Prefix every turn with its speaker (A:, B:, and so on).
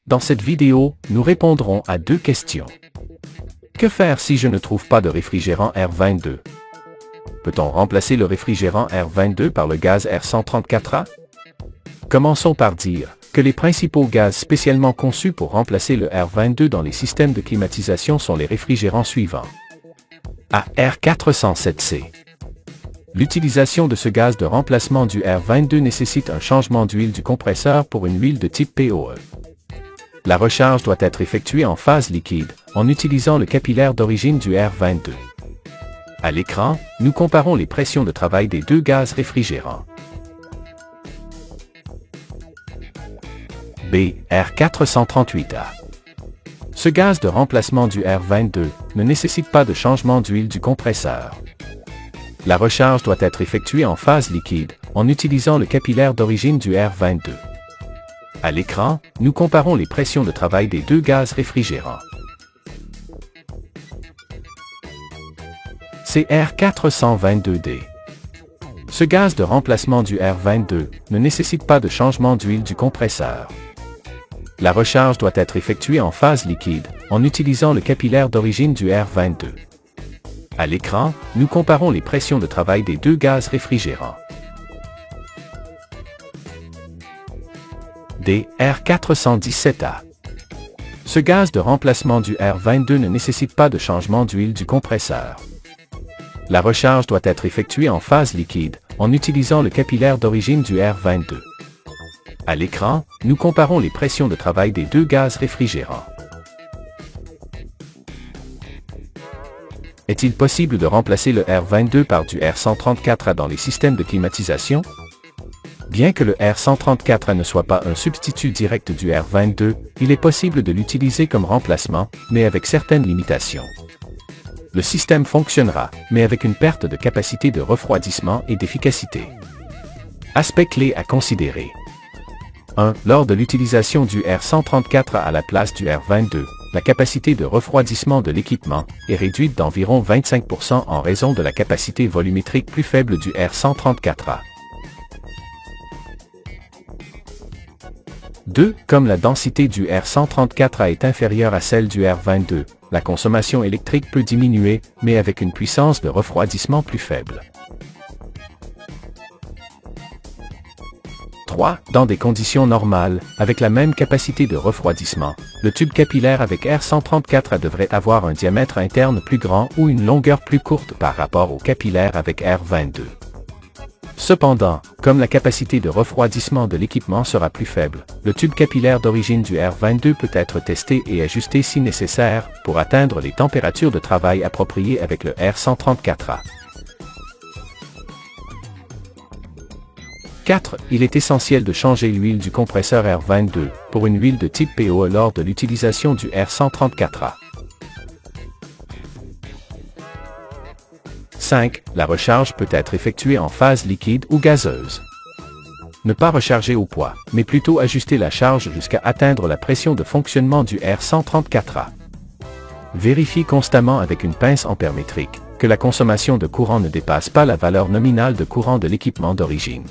A: Dans cette vidéo, nous répondrons à deux questions. Que faire si je ne trouve pas de réfrigérant R22? Peut-on remplacer le réfrigérant R22 par le gaz R134A? Commençons par dire que les principaux gaz spécialement conçus pour remplacer le R22 dans les systèmes de climatisation sont les réfrigérants suivants. A. R407C. L'utilisation de ce gaz de remplacement du R22 nécessite un changement d'huile du compresseur pour une huile de type POE. La recharge doit être effectuée en phase liquide, en utilisant le capillaire d'origine du R22. À l'écran, nous comparons les pressions de travail des deux gaz réfrigérants. B. R438A. Ce gaz de remplacement du R22 ne nécessite pas de changement d'huile du compresseur. La recharge doit être effectuée en phase liquide, en utilisant le capillaire d'origine du R22. À l'écran, nous comparons les pressions de travail des deux gaz réfrigérants. C'est R422D. Ce gaz de remplacement du R22 ne nécessite pas de changement d'huile du compresseur. La recharge doit être effectuée en phase liquide, en utilisant le capillaire d'origine du R22. À l'écran, nous comparons les pressions de travail des deux gaz réfrigérants. D. R417A. Ce gaz de remplacement du R22 ne nécessite pas de changement d'huile du compresseur. La recharge doit être effectuée en phase liquide, en utilisant le capillaire d'origine du R22. À l'écran, nous comparons les pressions de travail des deux gaz réfrigérants. Est-il possible de remplacer le R22 par du R134A dans les systèmes de climatisation? Bien que le R134A ne soit pas un substitut direct du R22, il est possible de l'utiliser comme remplacement, mais avec certaines limitations. Le système fonctionnera, mais avec une perte de capacité de refroidissement et d'efficacité. Aspects clés à considérer. 1. Lors de l'utilisation du R134A à la place du R22, la capacité de refroidissement de l'équipement est réduite d'environ 25% en raison de la capacité volumétrique plus faible du R134A. 2. Comme la densité du R134A est inférieure à celle du R22, la consommation électrique peut diminuer, mais avec une puissance de refroidissement plus faible. 3. Dans des conditions normales, avec la même capacité de refroidissement, le tube capillaire avec R134A devrait avoir un diamètre interne plus grand ou une longueur plus courte par rapport au capillaire avec R22. Cependant, comme la capacité de refroidissement de l'équipement sera plus faible, le tube capillaire d'origine du R22 peut être testé et ajusté si nécessaire pour atteindre les températures de travail appropriées avec le R134A. 4. Il est essentiel de changer l'huile du compresseur R22 pour une huile de type POE lors de l'utilisation du R134A. 5. La recharge peut être effectuée en phase liquide ou gazeuse. Ne pas recharger au poids, mais plutôt ajuster la charge jusqu'à atteindre la pression de fonctionnement du R134A. Vérifiez constamment avec une pince ampermétrique que la consommation de courant ne dépasse pas la valeur nominale de courant de l'équipement d'origine.